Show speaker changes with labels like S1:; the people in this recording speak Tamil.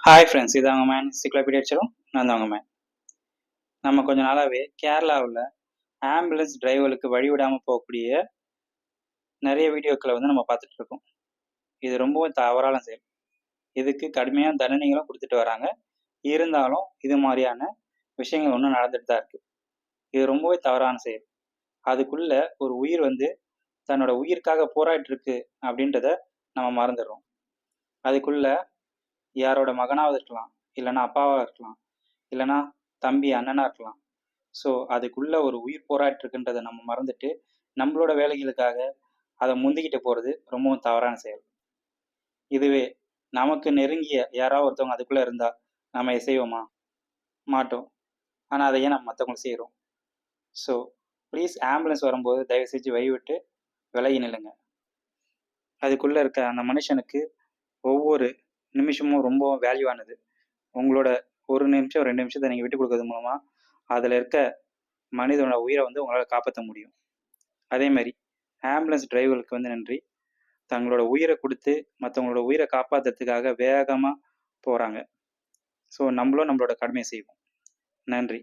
S1: ஹாய் ஃப்ரெண்ட்ஸ், இது அவங்க மேன் என்சைக்ளோபீடியா அடிச்சிடும். நான் தான் அவங்க மேன். நம்ம கொஞ்ச நாளாகவே கேரளாவில் ஆம்புலன்ஸ் டிரைவர்களுக்கு வழிவிடாமல் போகக்கூடிய நிறைய வீடியோக்களை நம்ம பார்த்துட்டு இருக்கோம். இது ரொம்பவும் தவறான செயல். இதுக்கு கடுமையான தண்டனைகளும் கொடுத்துட்டு வராங்க. இருந்தாலும் இது மாதிரியான விஷயங்கள் ஒன்றும் நடந்துட்டு தான் இருக்கு. இது ரொம்பவே தவறான செயல். அதுக்குள்ள ஒரு உயிர் தன்னோட உயிருக்காக போராடிட்டு இருக்கு அப்படின்றத நம்ம மறந்துடுறோம். அதுக்குள்ள யாரோட மகனாவது இருக்கலாம், இல்லைன்னா அப்பாவாக இருக்கலாம், இல்லைன்னா தம்பி அண்ணனா இருக்கலாம். ஸோ அதுக்குள்ள ஒரு உயிர் போராட்டு இருக்குன்றதை நம்ம மறந்துட்டு நம்மளோட வேலைகளுக்காக அதை முந்திக்கிட்டு போகிறது ரொம்பவும் தவறான செயல். இதுவே நமக்கு நெருங்கிய யாராவது ஒருத்தவங்க அதுக்குள்ளே இருந்தால் நம்ம செய்வோமா? மாட்டோம். ஆனால் அதை ஏன் நம்ம மற்றவங்களுக்கு செய்கிறோம்? ஸோ ப்ளீஸ், ஆம்புலன்ஸ் வரும்போது தயவு செஞ்சு விட்டு விலகி நில்லுங்க. அதுக்குள்ளே இருக்க அந்த மனுஷனுக்கு ஒவ்வொரு நிமிஷமும் ரொம்ப வேல்யூவானது. உங்களோட ஒரு நிமிஷம் 2 நிமிஷத்தை நீங்கள் விட்டு கொடுக்கறது மூலமாக அதில் இருக்க மனிதனோட உயிரை உங்களால் காப்பாற்ற முடியும். அதே மாதிரி ஆம்புலன்ஸ் டிரைவர்களுக்கு நன்றி. தங்களோட உயிரை கொடுத்து மற்றவங்களோட உயிரை காப்பாற்றுறதுக்காக வேகமாக போகிறாங்க. ஸோ நம்மளோட கடமையை செய்வோம். நன்றி.